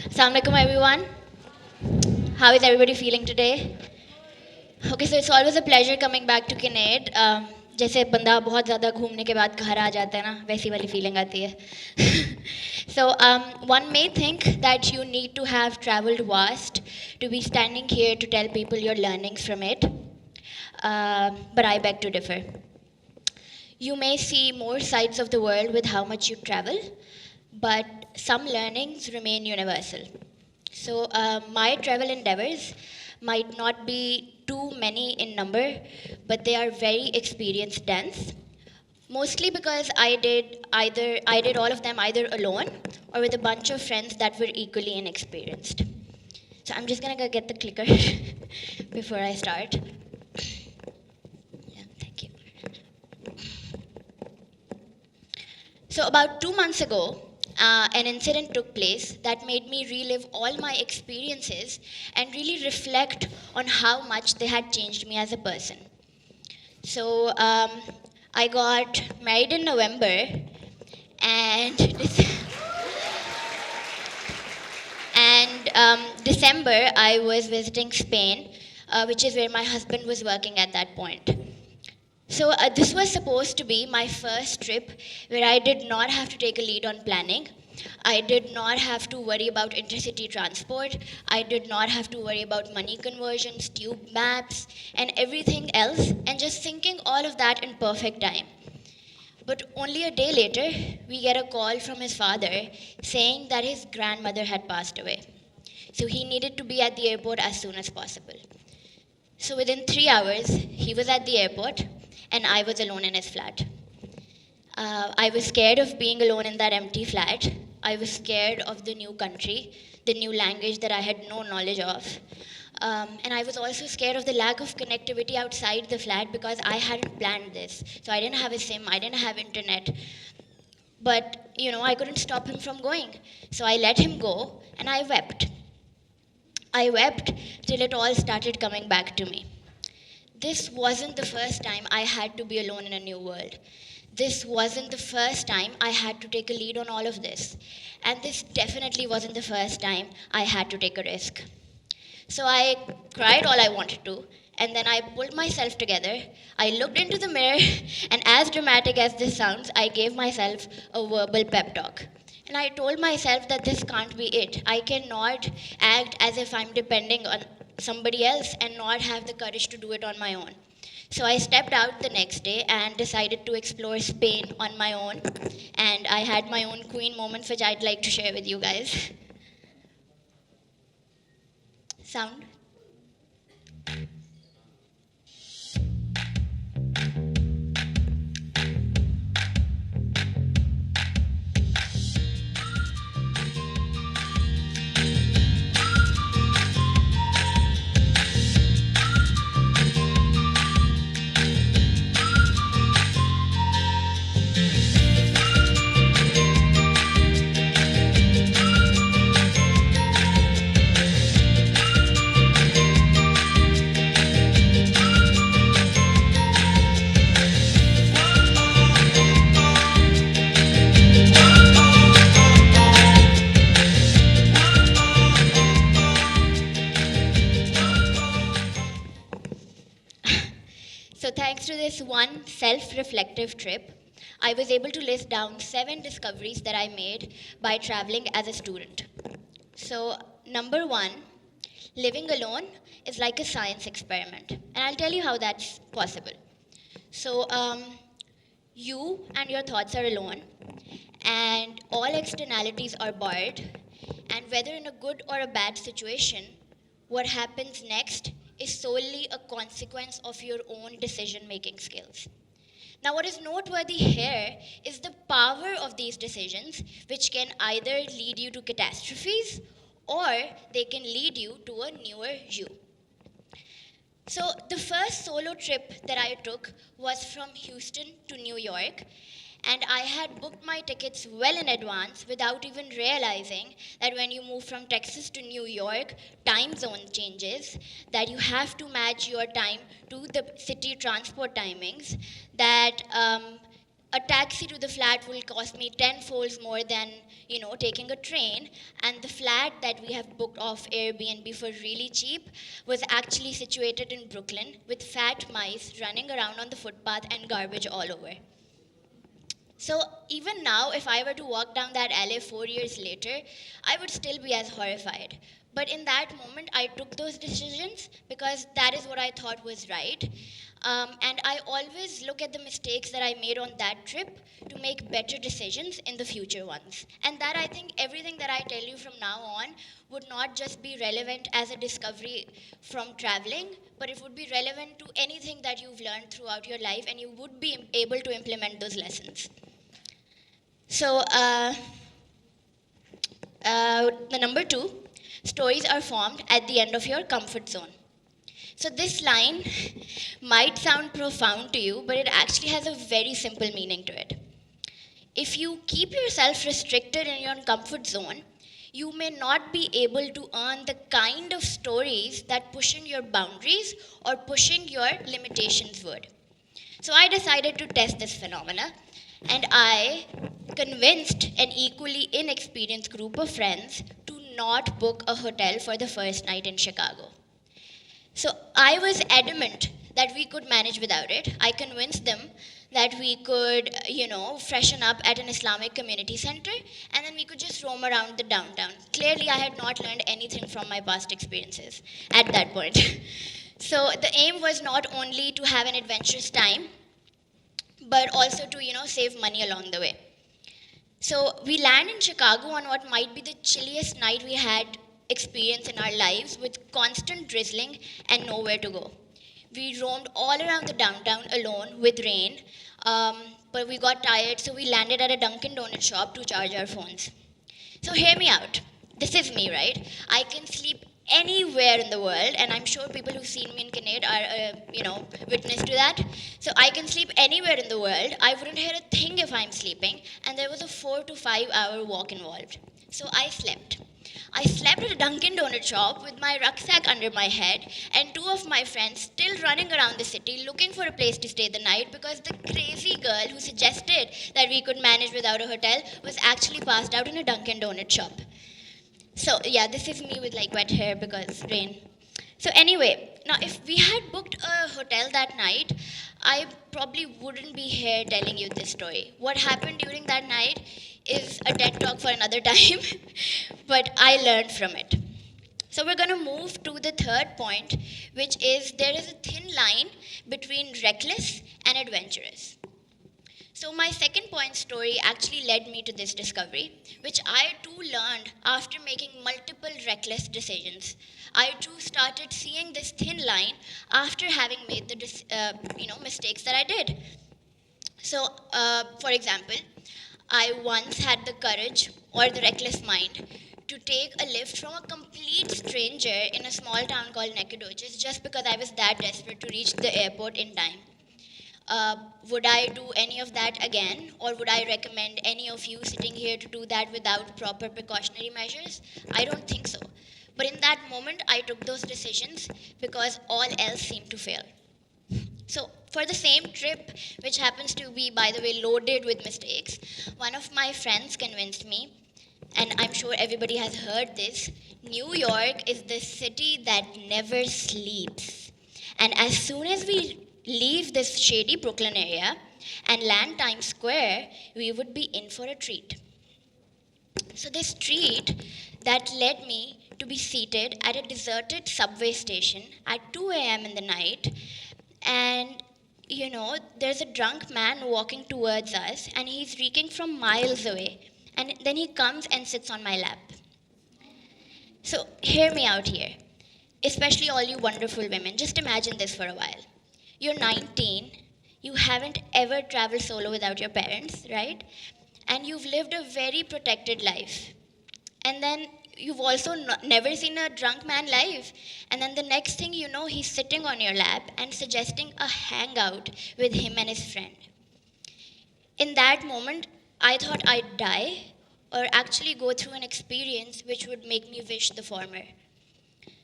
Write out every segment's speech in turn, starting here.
Assalamu alaikum everyone. How is everybody feeling today? Okay, so it's always a pleasure coming back to Kinnaird. जैसे बंदा बहुत ज़्यादा घूमने के बाद घर आ जाता है ना, वैसी वाली feeling आती है. So one may think that you need to have traveled vast to be standing here to tell people your learnings from it. But I beg to differ. You may see more sides of the world with how much you travel, but some learnings remain universal. So my travel endeavors might not be too many in number, but they are very experience dense. Mostly because I did all of them either alone or with a bunch of friends that were equally inexperienced. So I'm just gonna go get the clicker before I start. Yeah, thank you. So about 2 months ago, an incident took place that made me relive all my experiences and really reflect on how much they had changed me as a person. So I got married in November, and December I was visiting Spain, which is where my husband was working at that point. So this was supposed to be my first trip where I did not have to take a lead on planning. I did not have to worry about intercity transport. I did not have to worry about money conversions, tube maps, and everything else, and just thinking all of that in perfect time. But only a day later, we get a call from his father saying that his grandmother had passed away. So he needed to be at the airport as soon as possible. So within 3 hours, he was at the airport, and I was alone in his flat. I was scared of being alone in that empty flat. I was scared of the new country, the new language that I had no knowledge of. And I was also scared of the lack of connectivity outside the flat because I hadn't planned this. So I didn't have a SIM, I didn't have internet. But, I couldn't stop him from going. So I let him go, and I wept. I wept till it all started coming back to me. This wasn't the first time I had to be alone in a new world. This wasn't the first time I had to take a lead on all of this. And this definitely wasn't the first time I had to take a risk. So I cried all I wanted to, and then I pulled myself together. I looked into the mirror, and as dramatic as this sounds, I gave myself a verbal pep talk. And I told myself that this can't be it. I cannot act as if I'm depending on somebody else and not have the courage to do it on my own. So I stepped out the next day and decided to explore Spain on my own. And I had my own queen moments, which I'd like to share with you guys. Sound? So thanks to this one self-reflective trip, I was able to list down 7 discoveries that I made by traveling as a student. So number 1, living alone is like a science experiment. And I'll tell you how that's possible. So you and your thoughts are alone, and all externalities are barred, and whether in a good or a bad situation, what happens next is solely a consequence of your own decision-making skills. Now, what is noteworthy here is the power of these decisions, which can either lead you to catastrophes or they can lead you to a newer you. So the first solo trip that I took was from Houston to New York, and I had booked my tickets well in advance without even realizing that when you move from Texas to New York, time zone changes, that you have to match your time to the city transport timings, that a taxi to the flat will cost me 10 folds more than, taking a train. And the flat that we have booked off Airbnb for really cheap was actually situated in Brooklyn with fat mice running around on the footpath and garbage all over. So even now, if I were to walk down that alley 4 years later, I would still be as horrified. But in that moment, I took those decisions because that is what I thought was right. And I always look at the mistakes that I made on that trip to make better decisions in the future ones. And that, I think, everything that I tell you from now on would not just be relevant as a discovery from traveling, but it would be relevant to anything that you've learned throughout your life, and you would be able to implement those lessons. So, the number 2, stories are formed at the end of your comfort zone. So this line might sound profound to you, but it actually has a very simple meaning to it. If you keep yourself restricted in your comfort zone, you may not be able to earn the kind of stories that pushing your boundaries or pushing your limitations would. So I decided to test this phenomena, and I convinced an equally inexperienced group of friends to not book a hotel for the first night in Chicago. So I was adamant that we could manage without it. I convinced them that we could, freshen up at an Islamic community center, and then we could just roam around the downtown. Clearly, I had not learned anything from my past experiences at that point. So the aim was not only to have an adventurous time, but also to, save money along the way. So we land in Chicago on what might be the chilliest night we had experienced in our lives, with constant drizzling and nowhere to go. We roamed all around the downtown alone with rain, but we got tired, so we landed at a Dunkin' Donut shop to charge our phones. So hear me out. This is me, right? I can sleep anywhere in the world, and I'm sure people who've seen me in Kinnaird are, witness to that. So I can sleep anywhere in the world. I wouldn't hear a thing if I'm sleeping, and there was a 4 to 5 hour walk involved. So I slept. I slept at a Dunkin' Donut shop with my rucksack under my head and 2 of my friends still running around the city looking for a place to stay the night, because the crazy girl who suggested that we could manage without a hotel was actually passed out in a Dunkin' Donut shop. So yeah, this is me with wet hair because rain. So anyway, now if we had booked a hotel that night, I probably wouldn't be here telling you this story. What happened during that night is a TED talk for another time, but I learned from it. So we're going to move to the third point, which is there is a thin line between reckless and adventurous. So my second point story actually led me to this discovery, which I too learned after making multiple reckless decisions. I too started seeing this thin line after having made the mistakes that I did. So, for example, I once had the courage or the reckless mind to take a lift from a complete stranger in a small town called Nacogdoches just because I was that desperate to reach the airport in time. Would I do any of that again, or would I recommend any of you sitting here to do that without proper precautionary measures? I don't think so. But in that moment, I took those decisions because all else seemed to fail. So for the same trip, which happens to be, by the way, loaded with mistakes, one of my friends convinced me, and I'm sure everybody has heard this, New York is the city that never sleeps. And as soon as we leave this shady Brooklyn area and land Times Square, we would be in for a treat. So this treat that led me to be seated at a deserted subway station at 2 a.m. in the night, and there's a drunk man walking towards us, and he's reeking from miles away, and then he comes and sits on my lap. So hear me out here, especially all you wonderful women. Just imagine this for a while. You're 19, you haven't ever traveled solo without your parents, right? And you've lived a very protected life. And then you've also never seen a drunk man live. And then the next thing you know, he's sitting on your lap and suggesting a hangout with him and his friend. In that moment, I thought I'd die or actually go through an experience which would make me wish the former.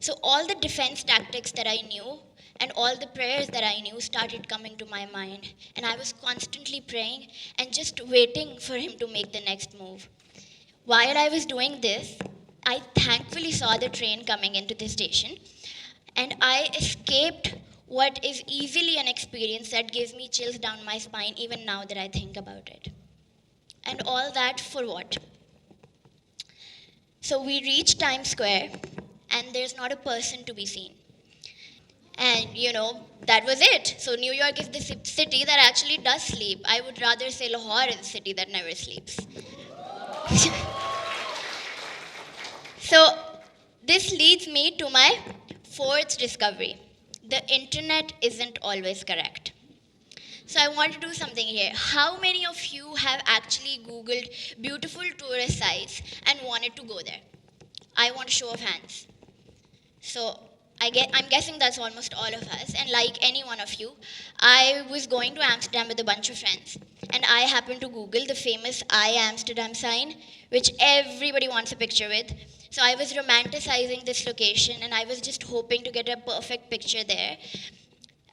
So all the defense tactics that I knew and all the prayers that I knew started coming to my mind. And I was constantly praying and just waiting for him to make the next move. While I was doing this, I thankfully saw the train coming into the station, and I escaped what is easily an experience that gives me chills down my spine even now that I think about it. And all that for what? So we reach Times Square, and there's not a person to be seen. And that was it. So New York is the city that actually does sleep. I would rather say Lahore is a city that never sleeps. So this leads me to my fourth discovery. The internet isn't always correct. So I want to do something here. How many of you have actually Googled beautiful tourist sites and wanted to go there? I want a show of hands. So I'm guessing that's almost all of us. And like any one of you, I was going to Amsterdam with a bunch of friends. And I happened to Google the famous I Amsterdam sign, which everybody wants a picture with. So I was romanticizing this location, and I was just hoping to get a perfect picture there.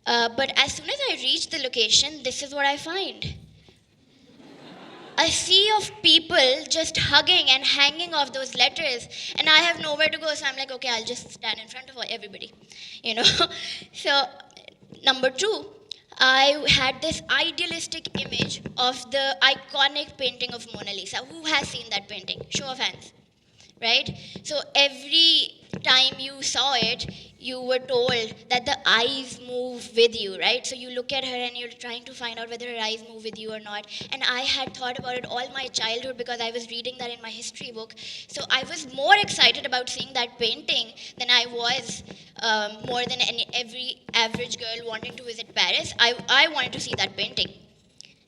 But as soon as I reach the location, this is what I find. A sea of people just hugging and hanging off those letters, and I have nowhere to go, so I'm like, okay, I'll just stand in front of everybody, So, number two, I had this idealistic image of the iconic painting of Mona Lisa. Who has seen that painting? Show of hands. Right? So every time you saw it, you were told that the eyes move with you, right? So you look at her and you're trying to find out whether her eyes move with you or not. And I had thought about it all my childhood because I was reading that in my history book. So I was more excited about seeing that painting than I was more than every average girl wanting to visit Paris. I wanted to see that painting.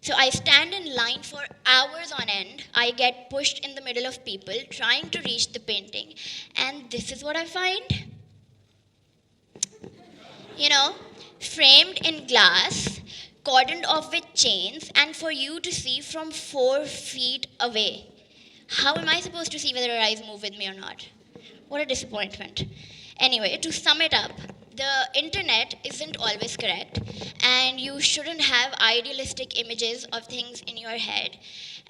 So I stand in line for hours on end. I get pushed in the middle of people trying to reach the painting. And this is what I find. Framed in glass, cordoned off with chains, and for you to see from 4 feet away. How am I supposed to see whether her eyes move with me or not? What a disappointment. Anyway, to sum it up, the internet isn't always correct, and you shouldn't have idealistic images of things in your head.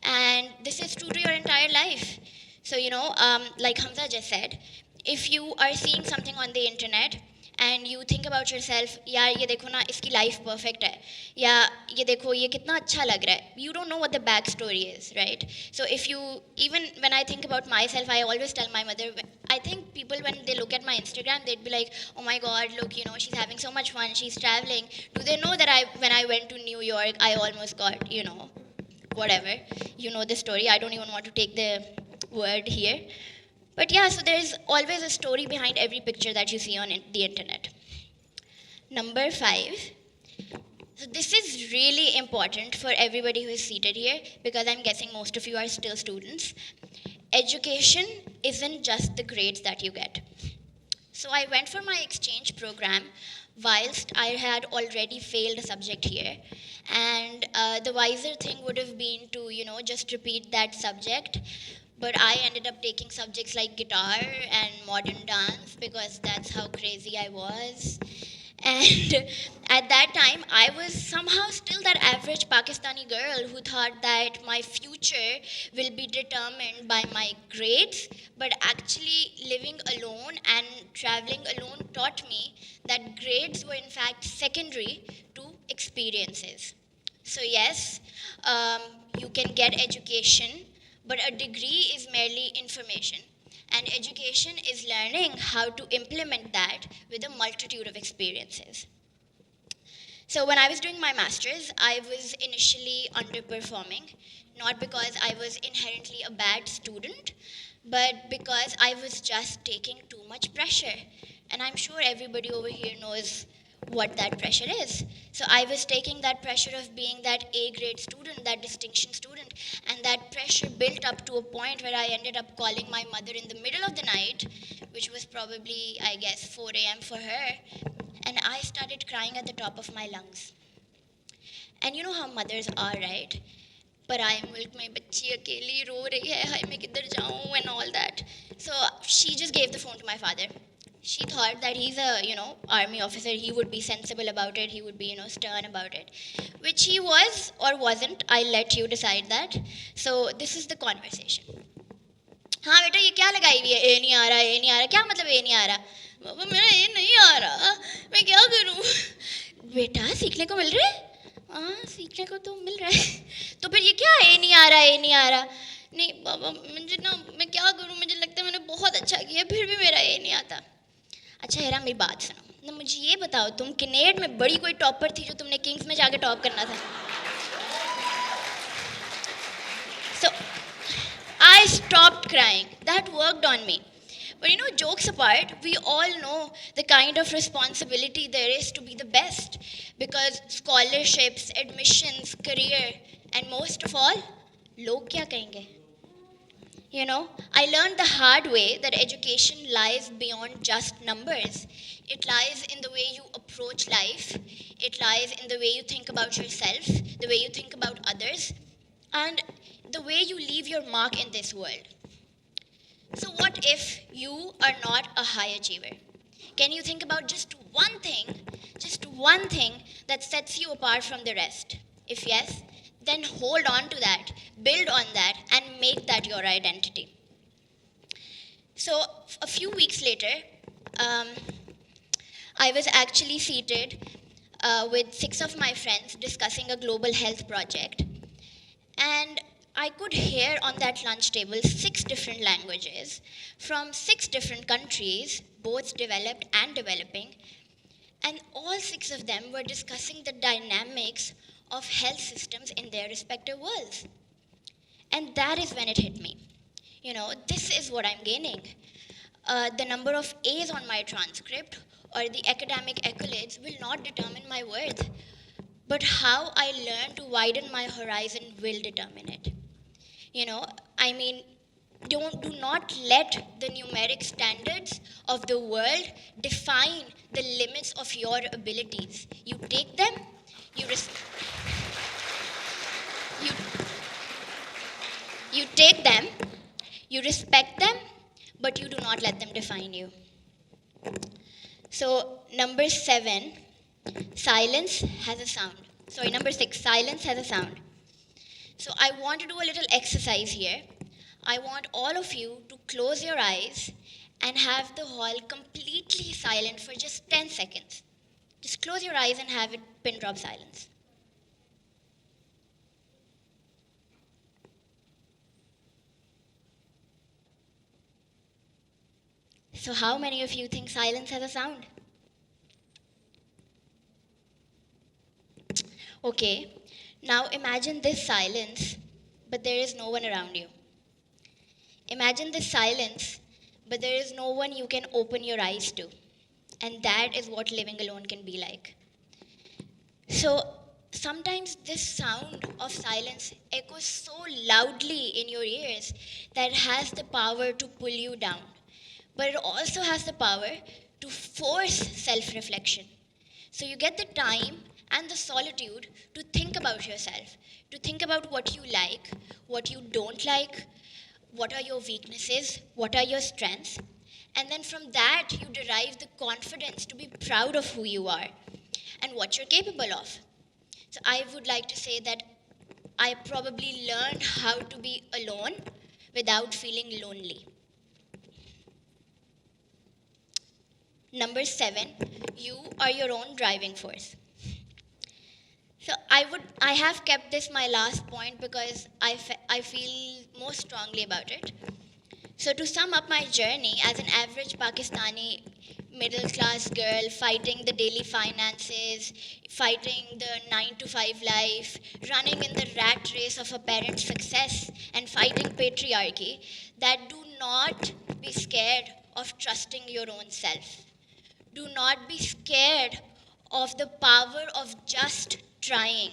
And this is true to your entire life. So, like Hamza just said, if you are seeing something on the internet and you think about yourself, yaar ye dekho na, iski life perfect hai, ya ye dekho ye kitna acha lag raha hai, you don't know what the backstory is, right? So even when I think about myself, I always tell my mother, I think people when they look at my Instagram, they'd be like, oh my god, look, she's having so much fun, she's traveling. Do they know that when I went to New York, I almost got, whatever. You know the story, I don't even want to take the word here. But yeah, so there's always a story behind every picture that you see on the internet. Number 5. So this is really important for everybody who is seated here, because I'm guessing most of you are still students. Education isn't just the grades that you get. So I went for my exchange program whilst I had already failed a subject here. And the wiser thing would have been to, just repeat that subject. But I ended up taking subjects like guitar and modern dance because that's how crazy I was. And at that time, I was somehow still that average Pakistani girl who thought that my future will be determined by my grades. But actually, living alone and traveling alone taught me that grades were in fact secondary to experiences. So yes, you can get education, but a degree is merely information. And education is learning how to implement that with a multitude of experiences. So when I was doing my master's, I was initially underperforming, not because I was inherently a bad student, but because I was just taking too much pressure. And I'm sure everybody over here knows what that pressure is. So I was taking that pressure of being that A-grade student, that distinction student, and that pressure built up to a point where I ended up calling my mother in the middle of the night, which was probably, I guess, 4 a.m. for her, and I started crying at the top of my lungs. And you know how mothers are, right? Parai mulk mein bachchi akeli ro rahi hai, hai main kidhar jaun, and all that. So she just gave the phone to my father. She thought that he's a, army officer. He would be sensible about it. He would be, stern about it, which he was or wasn't. I'll let you decide that. So this is the conversation. हाँ बेटा ये क्या लगाई हुई है ए नहीं आ रहा ए नहीं आ रहा क्या मतलब ए नहीं आ रहा बाबा मेरा ए नहीं आ रहा मैं क्या करूँ बेटा सीखने को मिल रहा है हाँ सीखने को तो मिल रहा है तो फिर ये क्या ए नहीं आ रहा ए नहीं आ रहा नहीं बाबा मुझे ना मैं क्या करूँ मुझे लगता है मैंने बहुत अच्छा किया फिर भी मेरा ए नहीं आता अच्छा हेरा मेरी बात सुनो ना मुझे ये बताओ तुम किनेड में बड़ी कोई टॉपर थी जो तुमने किंग्स में जाके टॉप करना था so I stopped crying. That worked on me. But jokes apart, we all know the kind of responsibility there is to be the best. Because scholarships, admissions, career, and most of all, log kya kahenge? I learned the hard way that education lies beyond just numbers. It lies in the way you approach life. It lies in the way you think about yourself, the way you think about others, and the way you leave your mark in this world. So what if you are not a high achiever? Can you think about just one thing that sets you apart from the rest? If yes, then hold on to that, build on that, and make that your identity. So a few weeks later, I was actually seated with 6 of my friends discussing a global health project. And I could hear on that lunch table 6 different languages from 6 different countries, both developed and developing, and all 6 of them were discussing the dynamics of health systems in their respective worlds. And that is when it hit me. This is what I'm gaining. The number of A's on my transcript or the academic accolades will not determine my worth. But how I learn to widen my horizon will determine it. Do not let the numeric standards of the world define the limits of your abilities. You take them, you take them, you respect them, but you do not let them define you. So, number 7, silence has a sound. Number 6, silence has a sound. So I want to do a little exercise here. I want all of you to close your eyes and have the hall completely silent for just 10 seconds. Just close your eyes and have it pin drop silence. So how many of you think silence has a sound? Okay, now imagine this silence, but there is no one around you. Imagine this silence, but there is no one you can open your eyes to. And that is what living alone can be like. So sometimes this sound of silence echoes so loudly in your ears that it has the power to pull you down. But it also has the power to force self-reflection. So you get the time and the solitude to think about yourself, to think about what you like, what you don't like, what are your weaknesses, what are your strengths, and then from that you derive the confidence to be proud of who you are and what you're capable of. So I would like to say that I probably learned how to be alone without feeling lonely. Number 7, you are your own driving force. So I have kept this my last point because I feel most strongly about it. So to sum up my journey as an average Pakistani middle-class girl fighting the daily finances, fighting the 9-to-5 life, running in the rat race of a parent's success, and fighting patriarchy, that do not be scared of trusting your own self. Do not be scared of the power of just trying.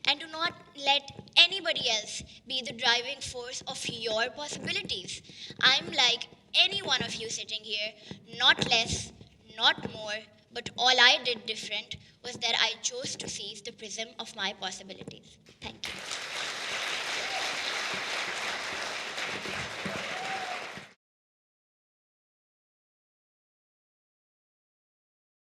And do not let anybody else be the driving force of your possibilities. I'm like any one of you sitting here, not less, not more, but all I did different was that I chose to seize the prism of my possibilities. Thank you.